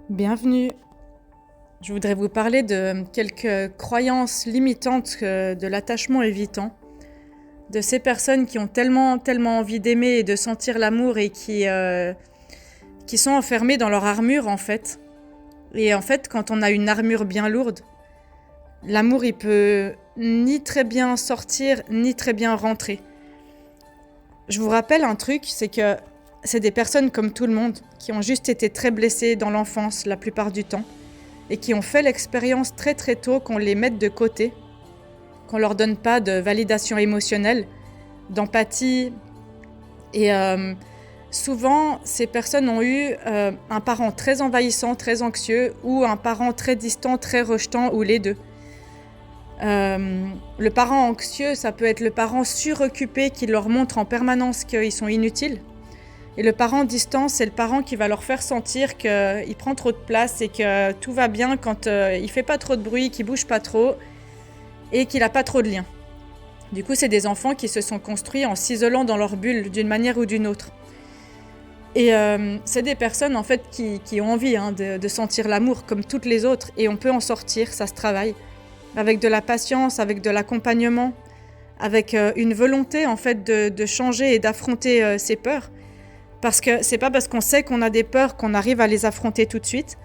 Bienvenue. Je voudrais vous parler de quelques croyances limitantes de l'attachement évitant, de ces personnes qui ont tellement envie d'aimer et de sentir l'amour et qui sont enfermées dans leur armure en fait. Et en fait, quand on a une armure bien lourde, l'amour il peut ni très bien sortir ni très bien rentrer. Je vous rappelle un truc, c'est que c'est des personnes comme tout le monde qui ont juste été très blessées dans l'enfance la plupart du temps et qui ont fait l'expérience très tôt qu'on les mette de côté, qu'on leur donne pas de validation émotionnelle, d'empathie. Et souvent, ces personnes ont eu un parent très envahissant, très anxieux, ou un parent très distant, très rejetant, ou les deux. Le parent anxieux, ça peut être le parent suroccupé qui leur montre en permanence qu'ils sont inutiles. Et le parent distant, c'est le parent qui va leur faire sentir qu'il prend trop de place et que tout va bien quand il fait pas trop de bruit, qu'il bouge pas trop et qu'il a pas trop de liens. Du coup, c'est des enfants qui se sont construits en s'isolant dans leur bulle d'une manière ou d'une autre. Et c'est des personnes en fait qui ont envie de sentir l'amour comme toutes les autres, et on peut en sortir, ça se travaille avec de la patience, avec de l'accompagnement, avec une volonté en fait de changer et d'affronter ses peurs. Parce que c'est pas parce qu'on sait qu'on a des peurs qu'on arrive à les affronter tout de suite.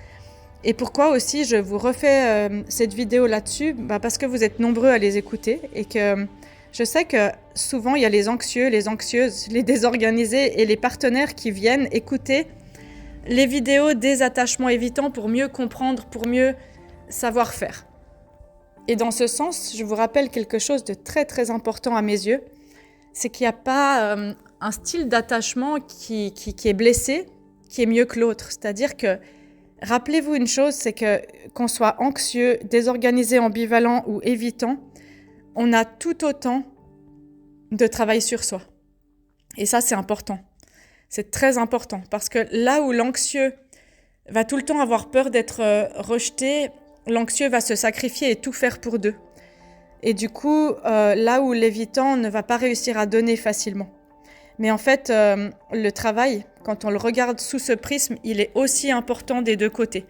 Et pourquoi aussi je vous refais cette vidéo là-dessus, parce que vous êtes nombreux à les écouter et que je sais que souvent il y a les anxieux, les anxieuses, les désorganisés et les partenaires qui viennent écouter les vidéos des attachements évitants pour mieux comprendre, pour mieux savoir faire. Et dans ce sens, je vous rappelle quelque chose de très important à mes yeux, c'est qu'il n'y a pas un style d'attachement qui est blessé, qui est mieux que l'autre. C'est-à-dire que, rappelez-vous une chose, c'est que qu'on soit anxieux, désorganisé, ambivalent ou évitant, on a tout autant de travail sur soi. Et ça, c'est important. C'est très important, parce que là où l'anxieux va tout le temps avoir peur d'être rejeté, l'anxieux va se sacrifier et tout faire pour deux. Et du coup, là où l'évitant ne va pas réussir à donner facilement. Mais en fait, le travail, quand on le regarde sous ce prisme, il est aussi important des deux côtés.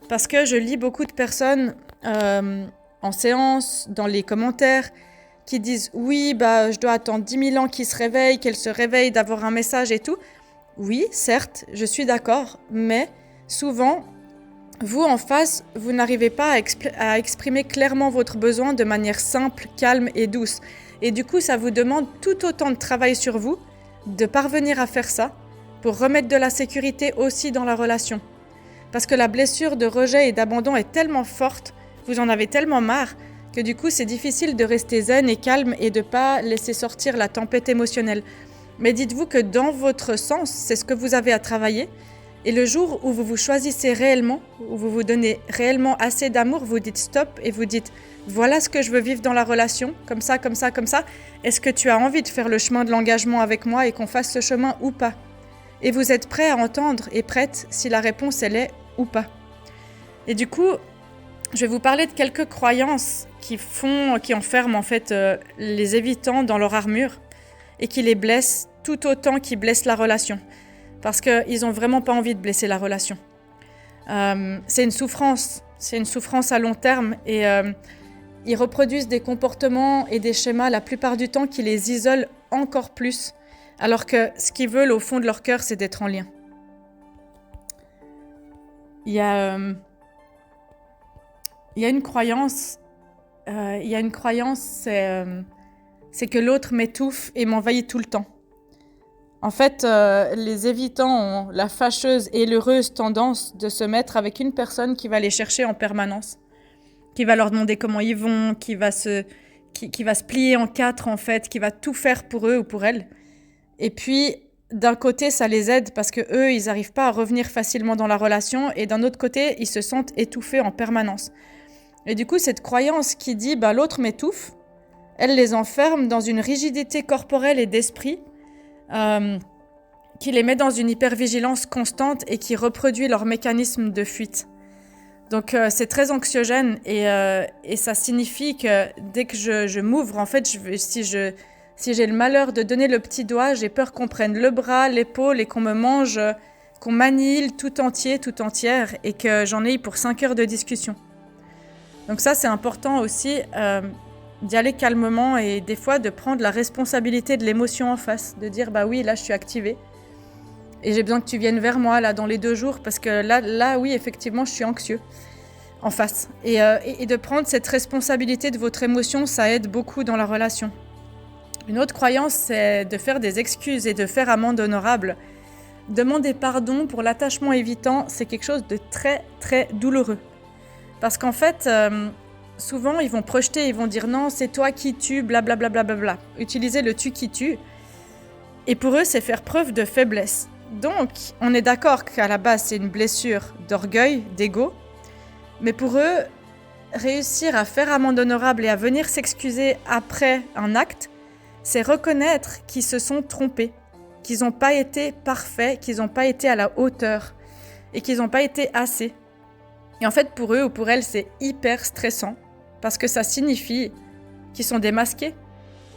Parce que je lis beaucoup de personnes en séance, dans les commentaires, qui disent « Oui, je dois attendre 10 000 ans qu'il se réveille, qu'elle se réveille, d'avoir un message et tout. » Oui, certes, je suis d'accord, mais souvent, vous en face, vous n'arrivez pas à exprimer clairement votre besoin de manière simple, calme et douce. Et du coup, ça vous demande tout autant de travail sur vous, de parvenir à faire ça, pour remettre de la sécurité aussi dans la relation. Parce que la blessure de rejet et d'abandon est tellement forte, vous en avez tellement marre, que du coup c'est difficile de rester zen et calme et de pas laisser sortir la tempête émotionnelle. Mais dites-vous que dans votre sens, c'est ce que vous avez à travailler, et le jour où vous vous choisissez réellement, où vous vous donnez réellement assez d'amour, vous dites stop et vous dites voilà ce que je veux vivre dans la relation, comme ça. Est-ce que tu as envie de faire le chemin de l'engagement avec moi et qu'on fasse ce chemin ou pas? Et vous êtes prêt à entendre et prête si la réponse elle est ou pas. Et du coup, je vais vous parler de quelques croyances qui enferment en fait les évitants dans leur armure et qui les blessent tout autant qu'ils blessent la relation. Parce qu'ils n'ont vraiment pas envie de blesser la relation. C'est une souffrance à long terme et ils reproduisent des comportements et des schémas la plupart du temps qui les isolent encore plus, alors que ce qu'ils veulent au fond de leur cœur, c'est d'être en lien. Il y a une croyance, c'est que l'autre m'étouffe et m'envahit tout le temps. En fait, les évitants ont la fâcheuse et l'heureuse tendance de se mettre avec une personne qui va les chercher en permanence, qui va leur demander comment ils vont, qui va se plier en quatre en fait, qui va tout faire pour eux ou pour elles. Et puis, d'un côté, ça les aide parce que eux, ils n'arrivent pas à revenir facilement dans la relation, et d'un autre côté, ils se sentent étouffés en permanence. Et du coup, cette croyance qui dit l'autre m'étouffe, elle les enferme dans une rigidité corporelle et d'esprit qui les met dans une hypervigilance constante et qui reproduit leur mécanisme de fuite. Donc c'est très anxiogène et ça signifie que dès que je m'ouvre, en fait, si j'ai le malheur de donner le petit doigt, j'ai peur qu'on prenne le bras, l'épaule et qu'on qu'on m'annihile tout entier, tout entière, et que j'en ai pour 5 heures de discussion. Donc ça, c'est important aussi d'y aller calmement et des fois de prendre la responsabilité de l'émotion en face, de dire bah oui, là je suis activée et j'ai besoin que tu viennes vers moi là dans les 2 jours parce que là oui, effectivement, je suis anxieux en face. Et de prendre cette responsabilité de votre émotion, ça aide beaucoup dans la relation. Une autre croyance, c'est de faire des excuses et de faire amende honorable. Demander pardon pour l'attachement évitant, c'est quelque chose de très très douloureux. Parce qu'en fait, souvent, ils vont projeter, ils vont dire « Non, c'est toi qui tues, blablabla. Bla, bla, bla. » Utiliser le « tu qui tue ». Et pour eux, c'est faire preuve de faiblesse. Donc, on est d'accord qu'à la base, c'est une blessure d'orgueil, d'ego. Mais pour eux, réussir à faire amende honorable et à venir s'excuser après un acte, c'est reconnaître qu'ils se sont trompés, qu'ils n'ont pas été parfaits, qu'ils n'ont pas été à la hauteur et qu'ils n'ont pas été assez. Et en fait, pour eux ou pour elles, c'est hyper stressant parce que ça signifie qu'ils sont démasqués,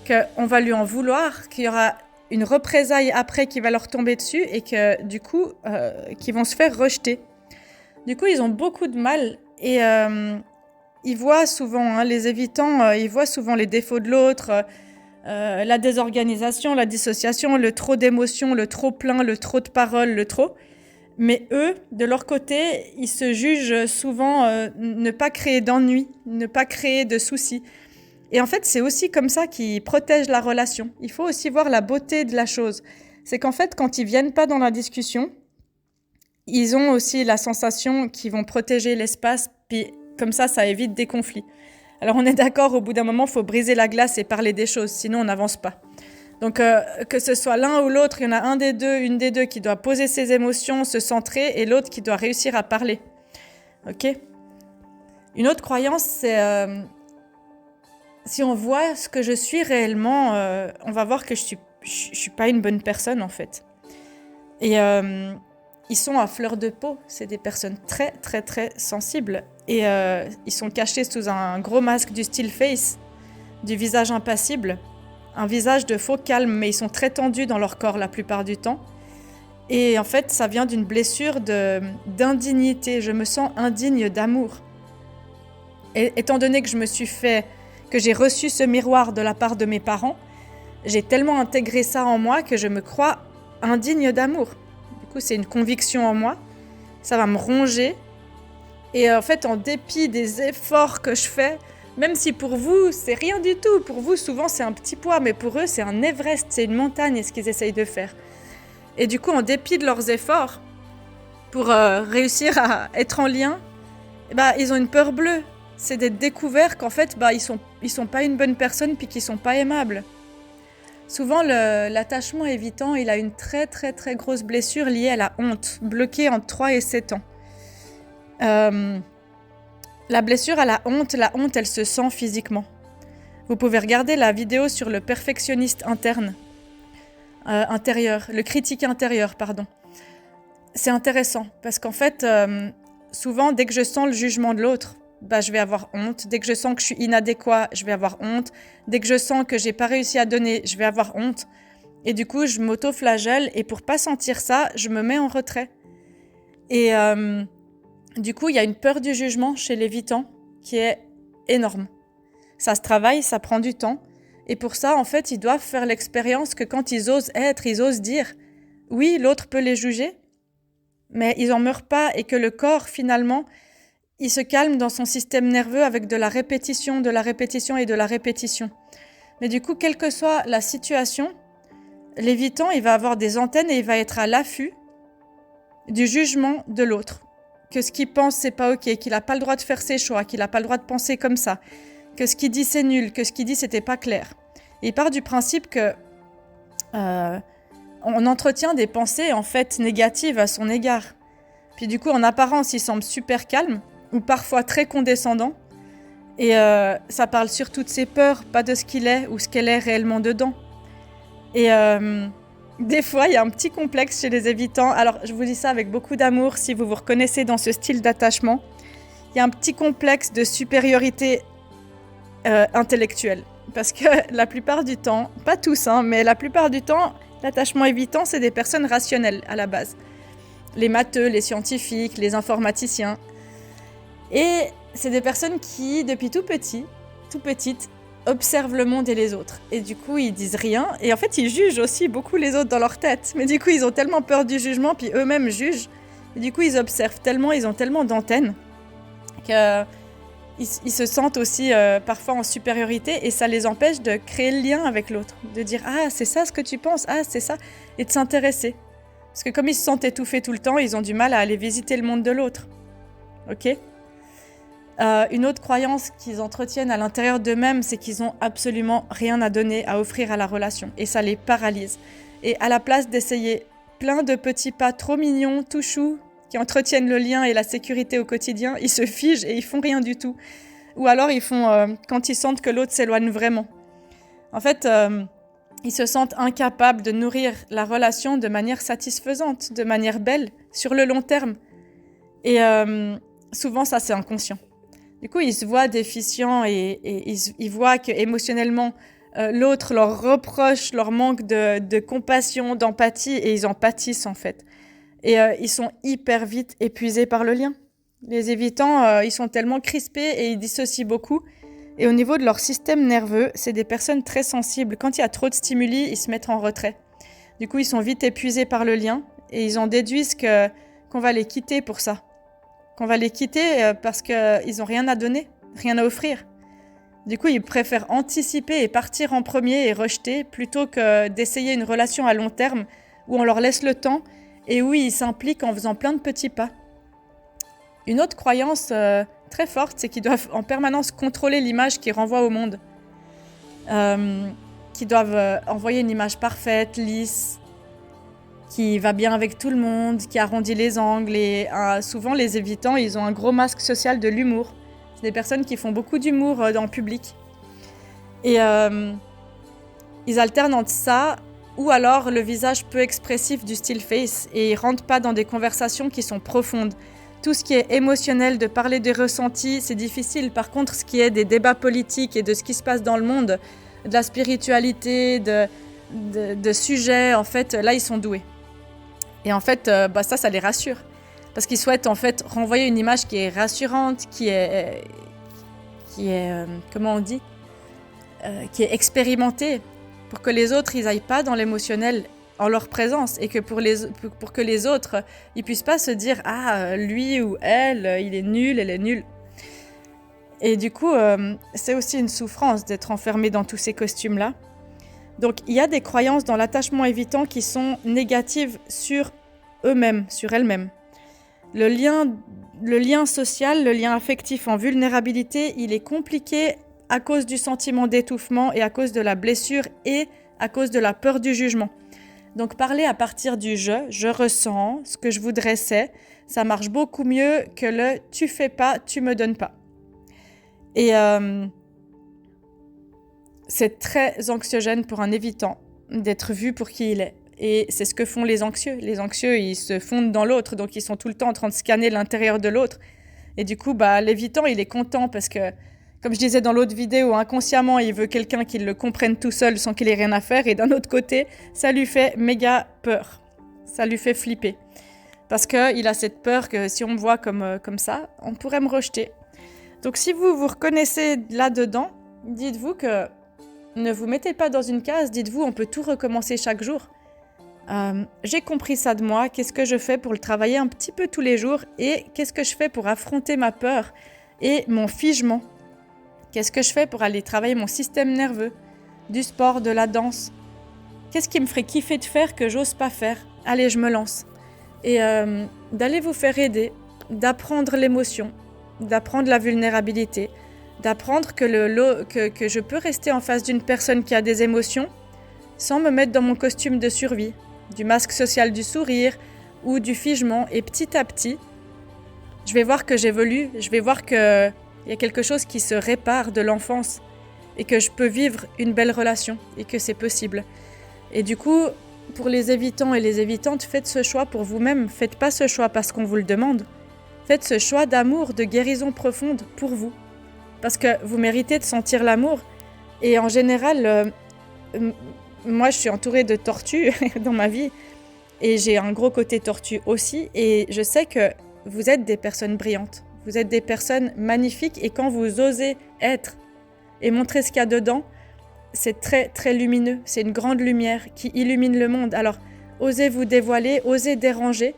qu'on va lui en vouloir, qu'il y aura une représaille après qui va leur tomber dessus et que du coup, qu'ils vont se faire rejeter. Du coup, ils ont beaucoup de mal et ils voient souvent, les évitants, ils voient souvent les défauts de l'autre, la désorganisation, la dissociation, le trop d'émotions, le trop plein, le trop de paroles, le trop. Mais eux, de leur côté, ils se jugent souvent ne pas créer d'ennui, ne pas créer de soucis. Et en fait, c'est aussi comme ça qu'ils protègent la relation. Il faut aussi voir la beauté de la chose. C'est qu'en fait, quand ils viennent pas dans la discussion, ils ont aussi la sensation qu'ils vont protéger l'espace, puis comme ça évite des conflits. Alors on est d'accord, au bout d'un moment, il faut briser la glace et parler des choses, sinon on n'avance pas. Donc que ce soit l'un ou l'autre, il y en a un des deux, une des deux qui doit poser ses émotions, se centrer, et l'autre qui doit réussir à parler. Ok ? Une autre croyance, c'est si on voit ce que je suis réellement, on va voir que je suis pas une bonne personne en fait. Et ils sont à fleur de peau, c'est des personnes très très très sensibles. Et ils sont cachés sous un gros masque du still face, du visage impassible. Un visage de faux calme, mais ils sont très tendus dans leur corps la plupart du temps. Et en fait, ça vient d'une blessure d'indignité. Je me sens indigne d'amour. Et étant donné que j'ai reçu ce miroir de la part de mes parents, j'ai tellement intégré ça en moi que je me crois indigne d'amour. Du coup, c'est une conviction en moi. Ça va me ronger. Et en fait, en dépit des efforts que je fais, même si pour vous, c'est rien du tout. Pour vous, souvent, c'est un petit poids. Mais pour eux, c'est un Everest, c'est une montagne, ce qu'ils essayent de faire. Et du coup, en dépit de leurs efforts, pour réussir à être en lien, ils ont une peur bleue. C'est d'être découverts qu'en fait, ils sont pas une bonne personne puis qu'ils sont pas aimables. Souvent, l'attachement évitant, il a une très, très, très grosse blessure liée à la honte, bloquée entre 3 et 7 ans. La blessure à la honte, elle se sent physiquement. Vous pouvez regarder la vidéo sur le perfectionniste intérieur, le critique intérieur, pardon. C'est intéressant parce qu'en fait, souvent, dès que je sens le jugement de l'autre, je vais avoir honte. Dès que je sens que je suis inadéquat, je vais avoir honte. Dès que je sens que j'ai pas réussi à donner, je vais avoir honte. Et du coup, je m'auto-flagelle et pour pas sentir ça, je me mets en retrait. Et du coup, il y a une peur du jugement chez l'évitant qui est énorme. Ça se travaille, ça prend du temps. Et pour ça, en fait, ils doivent faire l'expérience que quand ils osent être, ils osent dire « oui, l'autre peut les juger », mais ils n'en meurent pas et que le corps, finalement, il se calme dans son système nerveux avec de la répétition et de la répétition. Mais du coup, quelle que soit la situation, l'évitant, il va avoir des antennes et il va être à l'affût du jugement de l'autre. Que ce qu'il pense, c'est pas ok, qu'il n'a pas le droit de faire ses choix, qu'il n'a pas le droit de penser comme ça, que ce qu'il dit, c'est nul, que ce qu'il dit, c'était pas clair. Et il part du principe que on entretient des pensées, en fait, négatives à son égard. Puis du coup, en apparence, il semble super calme, ou parfois très condescendant, et ça parle surtout de ses peurs, pas de ce qu'il est ou ce qu'elle est réellement dedans. Et des fois, il y a un petit complexe chez les évitants. Alors, je vous dis ça avec beaucoup d'amour, si vous vous reconnaissez dans ce style d'attachement. Il y a un petit complexe de supériorité intellectuelle. Parce que la plupart du temps, pas tous, mais la plupart du temps, l'attachement évitant, c'est des personnes rationnelles à la base. les matheux, les scientifiques, les informaticiens. Et c'est des personnes qui, depuis tout petites, observent le monde et les autres. Et du coup, ils disent rien. Et en fait, ils jugent aussi beaucoup les autres dans leur tête. Mais du coup, ils ont tellement peur du jugement, puis eux-mêmes jugent. Et du coup, ils observent tellement, ils ont tellement d'antennes qu'ils se sentent aussi parfois en supériorité. Et ça les empêche de créer le lien avec l'autre. De dire « Ah, c'est ça ce que tu penses. Ah, c'est ça. » Et de s'intéresser. Parce que comme ils se sentent étouffés tout le temps, ils ont du mal à aller visiter le monde de l'autre. Ok ? Une autre croyance qu'ils entretiennent à l'intérieur d'eux-mêmes, c'est qu'ils n'ont absolument rien à donner, à offrir à la relation. Et ça les paralyse. Et à la place d'essayer plein de petits pas trop mignons, tout choux, qui entretiennent le lien et la sécurité au quotidien, ils se figent et ils font rien du tout. Ou alors ils font quand ils sentent que l'autre s'éloigne vraiment. En fait, ils se sentent incapables de nourrir la relation de manière satisfaisante, de manière belle, sur le long terme. Et souvent, ça, c'est inconscient. Du coup, ils se voient déficients et ils voient qu'émotionnellement, l'autre leur reproche leur manque de compassion, d'empathie, et ils en pâtissent en fait. Et ils sont hyper vite épuisés par le lien. Les évitants, ils sont tellement crispés et ils dissocient beaucoup. Et au niveau de leur système nerveux, c'est des personnes très sensibles. Quand il y a trop de stimuli, ils se mettent en retrait. Du coup, ils sont vite épuisés par le lien et ils en déduisent qu'on va les quitter pour ça. Qu'on va les quitter parce qu'ils n'ont rien à donner, rien à offrir. Du coup, ils préfèrent anticiper et partir en premier et rejeter plutôt que d'essayer une relation à long terme où on leur laisse le temps et où ils s'impliquent en faisant plein de petits pas. Une autre croyance très forte, c'est qu'ils doivent en permanence contrôler l'image qu'ils renvoient au monde. Qu'ils doivent envoyer une image parfaite, lisse, qui va bien avec tout le monde, qui arrondit les angles. Et souvent, les évitants, ils ont un gros masque social de l'humour. C'est des personnes qui font beaucoup d'humour dans le public. Et ils alternent entre ça ou alors le visage peu expressif du still face et ils rentrent pas dans des conversations qui sont profondes. Tout ce qui est émotionnel, de parler des ressentis, c'est difficile. Par contre, ce qui est des débats politiques et de ce qui se passe dans le monde, de la spiritualité, de sujets, en fait, là, ils sont doués. Et en fait, ça les rassure. Parce qu'ils souhaitent, en fait, renvoyer une image qui est rassurante, qui est comment on dit, qui est expérimentée, pour que les autres, ils n'aillent pas dans l'émotionnel en leur présence et que pour que les autres, ils puissent pas se dire « Ah, lui ou elle, il est nul, elle est nulle ». Et du coup, c'est aussi une souffrance d'être enfermé dans tous ces costumes-là. Donc, il y a des croyances dans l'attachement évitant qui sont négatives sur eux-mêmes, sur elles-mêmes. Le lien social, le lien affectif en vulnérabilité, il est compliqué à cause du sentiment d'étouffement et à cause de la blessure et à cause de la peur du jugement. Donc, parler à partir du « je ressens, ce que je voudrais c'est », ça marche beaucoup mieux que le « tu fais pas, tu me donnes pas ». Et c'est très anxiogène pour un évitant d'être vu pour qui il est. Et c'est ce que font les anxieux. Les anxieux, ils se fondent dans l'autre, donc ils sont tout le temps en train de scanner l'intérieur de l'autre. Et du coup, l'évitant, il est content parce que, comme je disais dans l'autre vidéo, inconsciemment, il veut quelqu'un qui le comprenne tout seul sans qu'il ait rien à faire. Et d'un autre côté, ça lui fait méga peur. Ça lui fait flipper. Parce qu'il a cette peur que si on me voit comme ça, on pourrait me rejeter. Donc si vous vous reconnaissez là-dedans, dites-vous que ne vous mettez pas dans une case, dites-vous on peut tout recommencer chaque jour. J'ai compris ça de moi, qu'est-ce que je fais pour le travailler un petit peu tous les jours et qu'est-ce que je fais pour affronter ma peur et mon figement. Qu'est-ce que je fais pour aller travailler mon système nerveux, du sport, de la danse. Qu'est-ce qui me ferait kiffer de faire que j'ose pas faire? Allez, je me lance. Et d'aller vous faire aider, d'apprendre l'émotion, d'apprendre la vulnérabilité, d'apprendre que je peux rester en face d'une personne qui a des émotions sans me mettre dans mon costume de survie, du masque social du sourire ou du figement. Et petit à petit, je vais voir que j'évolue, je vais voir qu'il y a quelque chose qui se répare de l'enfance et que je peux vivre une belle relation et que c'est possible. Et du coup, pour les évitants et les évitantes, faites ce choix pour vous-même. Faites pas ce choix parce qu'on vous le demande. Faites ce choix d'amour, de guérison profonde pour vous. Parce que vous méritez de sentir l'amour. Et en général, moi je suis entourée de tortues dans ma vie. Et j'ai un gros côté tortue aussi. Et je sais que vous êtes des personnes brillantes. Vous êtes des personnes magnifiques. Et quand vous osez être et montrer ce qu'il y a dedans, c'est très, très lumineux. C'est une grande lumière qui illumine le monde. Alors, osez vous dévoiler, osez déranger.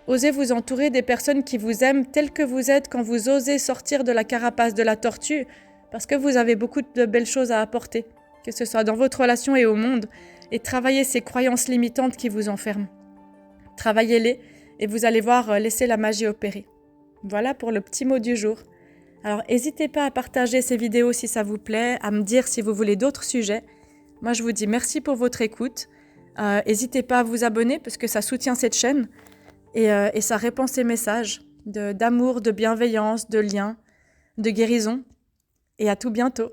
Osez vous entourer des personnes qui vous aiment tels que vous êtes quand vous osez sortir de la carapace de la tortue, parce que vous avez beaucoup de belles choses à apporter, que ce soit dans votre relation et au monde, et travaillez ces croyances limitantes qui vous enferment. Travaillez-les et vous allez voir laisser la magie opérer. Voilà pour le petit mot du jour. Alors n'hésitez pas à partager ces vidéos si ça vous plaît, à me dire si vous voulez d'autres sujets. Moi je vous dis merci pour votre écoute. N'hésitez pas à vous abonner parce que ça soutient cette chaîne et ça répand ces messages d'amour, de bienveillance, de lien, de guérison. Et à tout bientôt.